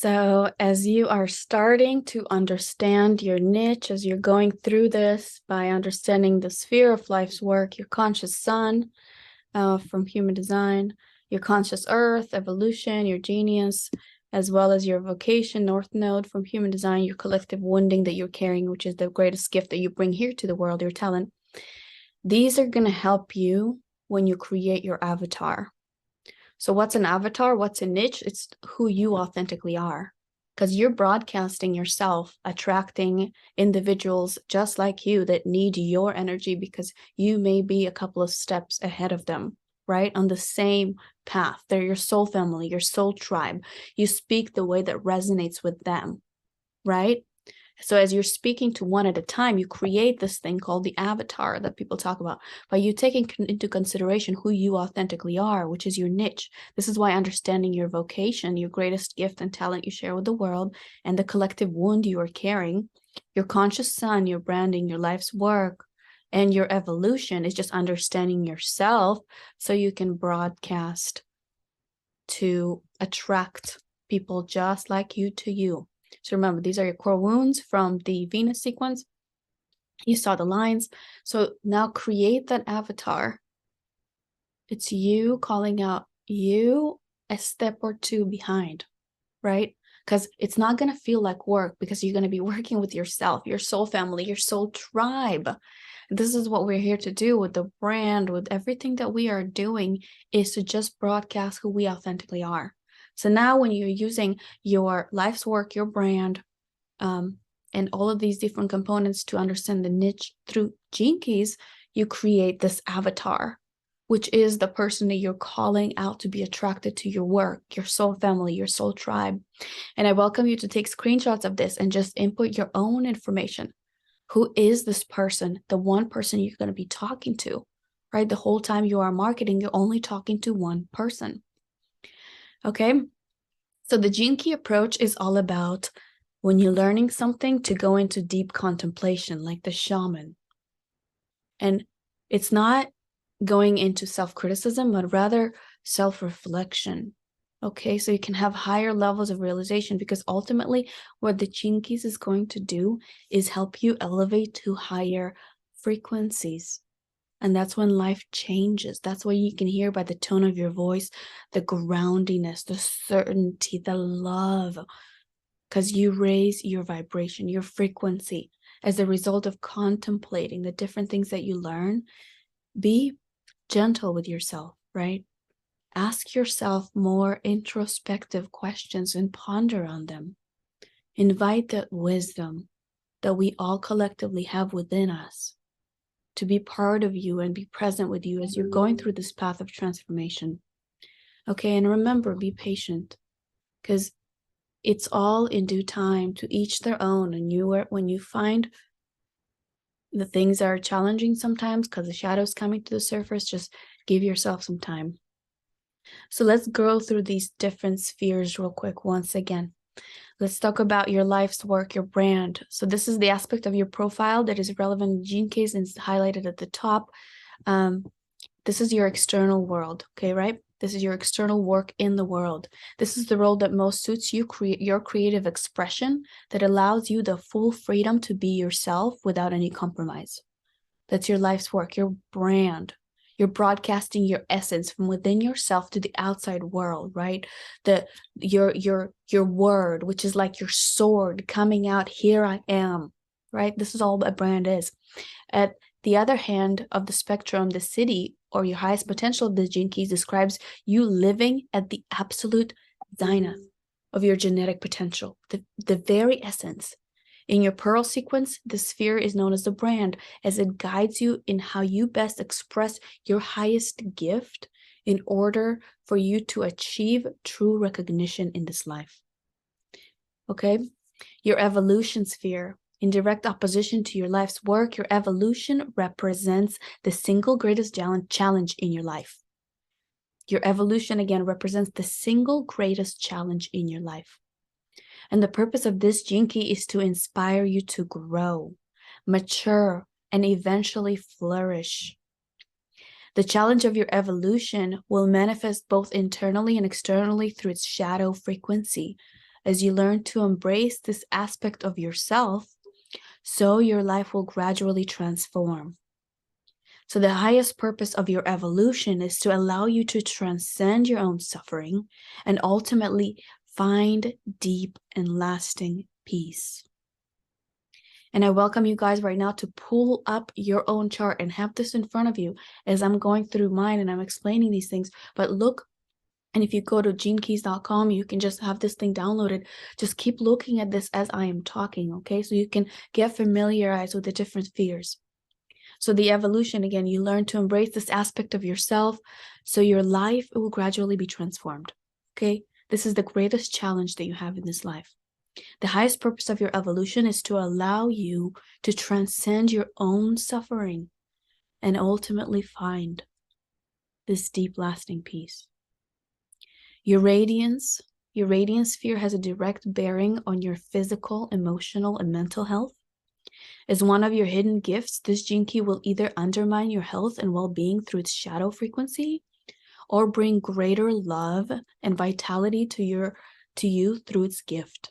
So as you are starting to understand your niche, as you're going through this by understanding the sphere of life's work, your conscious sun from human design, your conscious earth, evolution, your genius, as well as your vocation, north node from human design, your collective wounding that you're carrying, which is the greatest gift that you bring here to the world, your talent. These are going to help you when you create your avatar. So what's an avatar? What's a niche? It's who you authentically are, because you're broadcasting yourself, attracting individuals just like you that need your energy because you may be a couple of steps ahead of them, right? On the same path. They're your soul family, your soul tribe. You speak the way that resonates with them, right? So as you're speaking to one at a time, you create this thing called the avatar that people talk about by you taking into consideration who you authentically are, which is your niche. This is why understanding your vocation, your greatest gift and talent you share with the world, and the collective wound you are carrying, your conscious sun, your branding, your life's work, and your evolution is just understanding yourself so you can broadcast to attract people just like you to you. So remember, these are your core wounds from the Venus sequence. You saw the lines. So now create that avatar. It's you calling out you a step or two behind, right? Because it's not going to feel like work because you're going to be working with yourself, your soul family, your soul tribe. This is what we're here to do with the brand, with everything that we are doing, is to just broadcast who we authentically are. So now when you're using your life's work, your brand, and all of these different components to understand the niche through Gene Keys, you create this avatar, which is the person that you're calling out to be attracted to your work, your soul family, your soul tribe. And I welcome you to take screenshots of this and just input your own information. Who is this person, the one person you're going to be talking to, right? The whole time you are marketing, you're only talking to one person. Okay, so the Gene Key approach is all about when you're learning something to go into deep contemplation, like the shaman. And it's not going into self-criticism, but rather self-reflection. Okay, so you can have higher levels of realization, because ultimately what the Gene Keys is going to do is help you elevate to higher frequencies. And that's when life changes. That's what you can hear by the tone of your voice, the groundiness, the certainty, the love, because you raise your vibration, your frequency as a result of contemplating the different things that you learn. Be gentle with yourself, right? Ask yourself more introspective questions and ponder on them. Invite that wisdom that we all collectively have within us to be part of you and be present with you as you're going through this path of transformation. Okay, and remember, be patient, because it's all in due time, to each their own. And when you find the things are challenging sometimes because the shadow's coming to the surface, just give yourself some time. So let's go through these different spheres real quick once again. Let's talk about your life's work, your brand. So this is the aspect of your profile that is relevant in Gene Keys and is highlighted at the top. This is your external world, okay, right? This is your external work in the world. This is the role that most suits you, your creative expression that allows you the full freedom to be yourself without any compromise. That's your life's work, your brand. You're broadcasting your essence from within yourself to the outside world, right? Your word, which is like your sword coming out, here I am, right? This is all a brand is. At the other hand of the spectrum, the city, or your highest potential of the Gene Keys, describes you living at the absolute zenith of your genetic potential, the very essence. In your Pearl sequence, the sphere is known as the brand, as it guides you in how you best express your highest gift in order for you to achieve true recognition in this life. Okay? Your evolution sphere, in direct opposition to your life's work, your evolution represents the single greatest challenge in your life. Your evolution, again, represents the single greatest challenge in your life. And the purpose of this Gene Key is to inspire you to grow, mature, and eventually flourish. The challenge of your evolution will manifest both internally and externally through its shadow frequency, as you learn to embrace this aspect of yourself, so your life will gradually transform. So the highest purpose of your evolution is to allow you to transcend your own suffering and ultimately find deep and lasting peace. And I welcome you guys right now to pull up your own chart and have this in front of you as I'm going through mine and I'm explaining these things. But look, and if you go to genekeys.com, you can just have this thing downloaded. Just keep looking at this as I am talking, okay? So you can get familiarized with the different spheres. So the evolution, again, you learn to embrace this aspect of yourself, so your life will gradually be transformed, okay? This is the greatest challenge that you have in this life. The highest purpose of your evolution is to allow you to transcend your own suffering and ultimately find this deep, lasting peace. Your radiance sphere has a direct bearing on your physical, emotional, and mental health. As one of your hidden gifts, this gene key will either undermine your health and well-being through its shadow frequency, or bring greater love and vitality to you through its gift.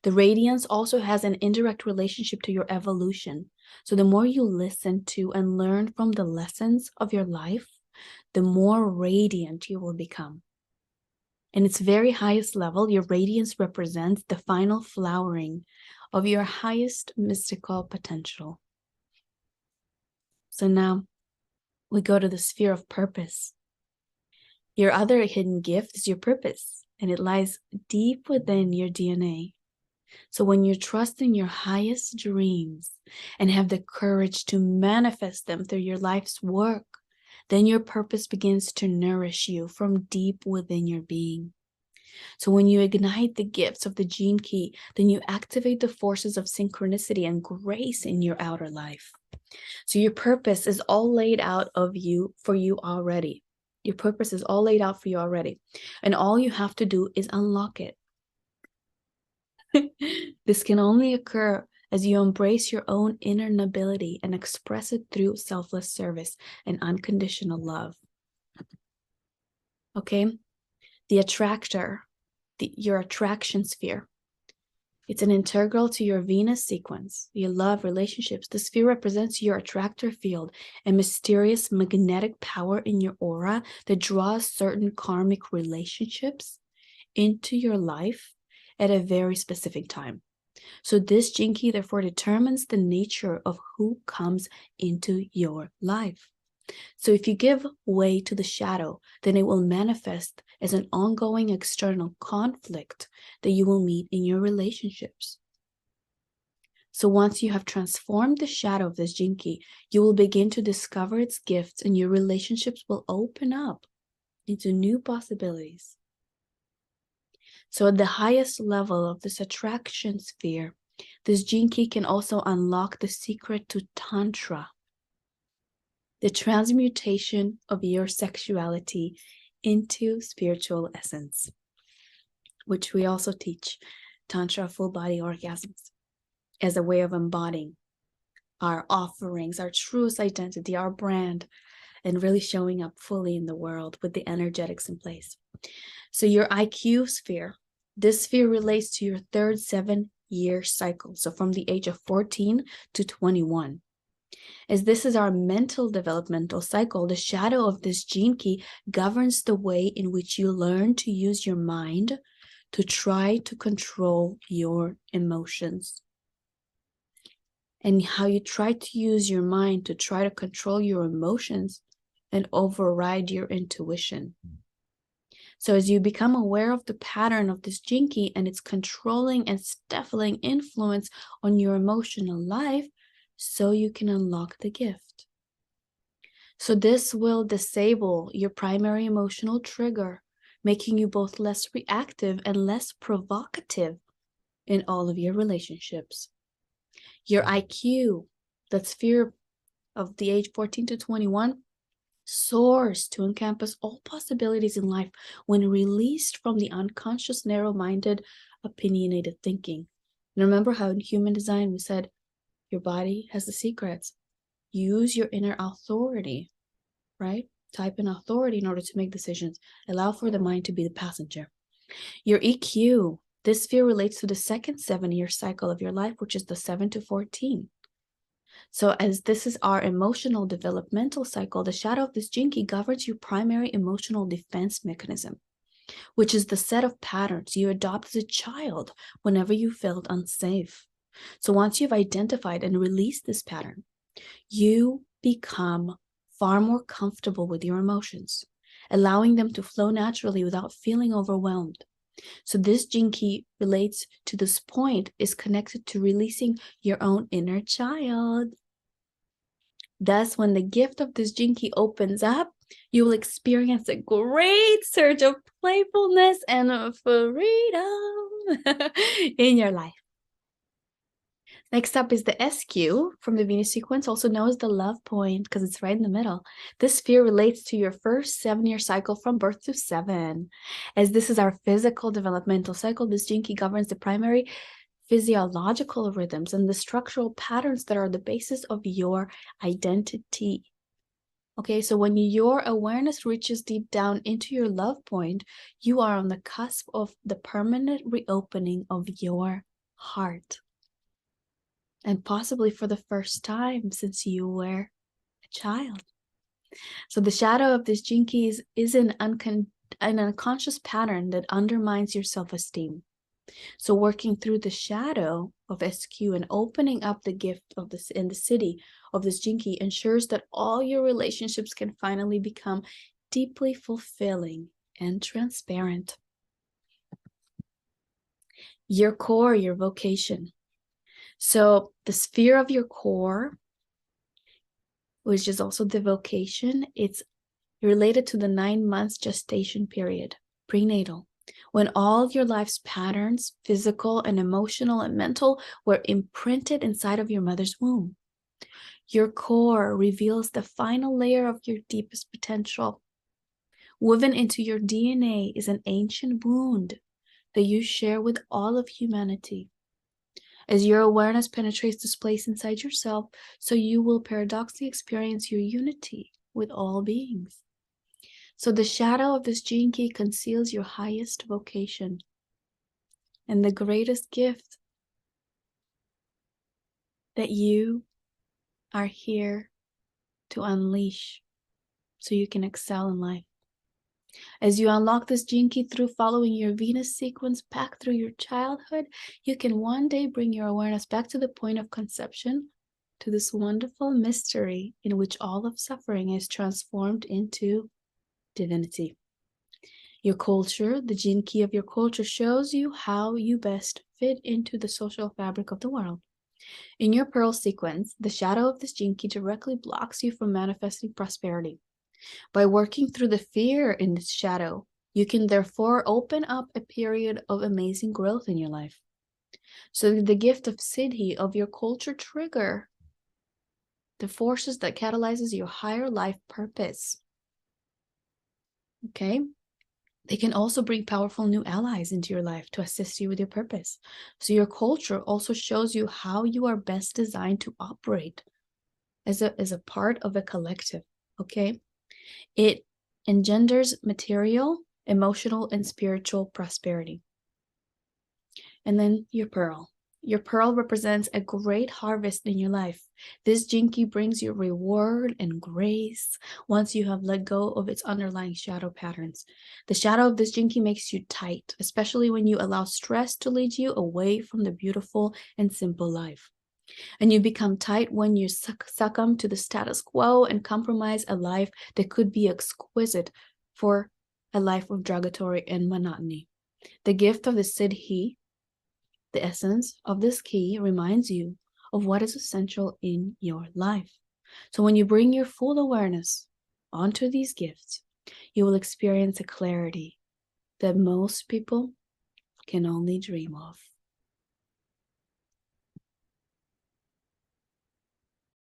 The radiance also has an indirect relationship to your evolution. So the more you listen to and learn from the lessons of your life, the more radiant you will become. In its very highest level, your radiance represents the final flowering of your highest mystical potential. So now we go to the sphere of purpose. Your other hidden gift is your purpose, and it lies deep within your DNA. So when you trust in your highest dreams and have the courage to manifest them through your life's work, then your purpose begins to nourish you from deep within your being. So when you ignite the gifts of the gene key, then you activate the forces of synchronicity and grace in your outer life. So your purpose is all laid out for you already. Your purpose is all laid out for you already. And all you have to do is unlock it. This can only occur as you embrace your own inner nobility and express it through selfless service and unconditional love. Okay? The attractor, your attraction sphere. It's an integral to your Venus sequence, your love, relationships. The sphere represents your attractor field, a mysterious magnetic power in your aura that draws certain karmic relationships into your life at a very specific time. So this gene key therefore determines the nature of who comes into your life. So if you give way to the shadow, then it will manifest as an ongoing external conflict that you will meet in your relationships. So once you have transformed the shadow of this gene key, you will begin to discover its gifts and your relationships will open up into new possibilities. So at the highest level of this attraction sphere, this gene key can also unlock the secret to Tantra, the transmutation of your sexuality into spiritual essence, which we also teach Tantra full body orgasms as a way of embodying our offerings, our truest identity, our brand, and really showing up fully in the world with the energetics in place. So your IQ sphere, this sphere relates to your third 7-year cycle. So from the age of 14 to 21. As this is our mental developmental cycle, the shadow of this gene key governs the way in which you learn to use your mind to try to control your emotions. And how you try to use your mind to try to control your emotions and override your intuition. So as you become aware of the pattern of this gene key and its controlling and stifling influence on your emotional life, so you can unlock the gift. So this will disable your primary emotional trigger, making you both less reactive and less provocative in all of your relationships. Your IQ, that sphere of the age 14 to 21, soars to encompass all possibilities in life when released from the unconscious, narrow-minded, opinionated thinking. And remember how in human design we said, your body has the secrets. Use your inner authority, right? Type in authority in order to make decisions. Allow for the mind to be the passenger. Your EQ, This sphere relates to the second 7-year cycle of your life, which is the 7 to 14. So as this is our emotional developmental cycle, the shadow of this jinki governs your primary emotional defense mechanism, which is the set of patterns you adopt as a child whenever you felt unsafe. So once you've identified and released this pattern, you become far more comfortable with your emotions, allowing them to flow naturally without feeling overwhelmed. So this jinki relates to this point, is connected to releasing your own inner child. Thus, when the gift of this jinki opens up, you will experience a great surge of playfulness and freedom in your life. Next up is the SQ from the Venus sequence, also known as the love point, because it's right in the middle. This sphere relates to your first 7-year cycle from birth to 7. As this is our physical developmental cycle, this jinki governs the primary physiological rhythms and the structural patterns that are the basis of your identity. Okay, so when your awareness reaches deep down into your love point, you are on the cusp of the permanent reopening of your heart. And possibly for the first time since you were a child. So the shadow of this jinki is an unconscious pattern that undermines your self-esteem. So working through the shadow of SQ and opening up the gift of this in the city of this jinki ensures that all your relationships can finally become deeply fulfilling and transparent. Your core, your vocation. So the sphere of your core, which is also the vocation, it's related to the 9 months gestation period, prenatal, when all your life's patterns, physical and emotional and mental, were imprinted inside of your mother's womb. Your core reveals the final layer of your deepest potential. Woven into your DNA is an ancient wound that you share with all of humanity. As your awareness penetrates this place inside yourself, so you will paradoxically experience your unity with all beings. So the shadow of this jinki conceals your highest vocation and the greatest gift that you are here to unleash so you can excel in life. As you unlock this jinki through following your Venus sequence back through your childhood, you can one day bring your awareness back to the point of conception, to this wonderful mystery in which all of suffering is transformed into divinity. Your culture, the jinki of your culture, shows you how you best fit into the social fabric of the world. In your pearl sequence, the shadow of this jinki directly blocks you from manifesting prosperity. By working through the fear in this shadow, you can therefore open up a period of amazing growth in your life. So the gift of Siddhi of your culture trigger the forces that catalyzes your higher life purpose. Okay? They can also bring powerful new allies into your life to assist you with your purpose. So your culture also shows you how you are best designed to operate as a part of a collective. Okay? It engenders material, emotional, and spiritual prosperity. And then your pearl. Your pearl represents a great harvest in your life. This jinki brings you reward and grace once you have let go of its underlying shadow patterns. The shadow of this jinki makes you tight, especially when you allow stress to lead you away from the beautiful and simple life. And you become tight when you succumb to the status quo and compromise a life that could be exquisite for a life of drugatory and monotony. The gift of the Siddhi, the essence of this key, reminds you of what is essential in your life. So when you bring your full awareness onto these gifts, you will experience a clarity that most people can only dream of.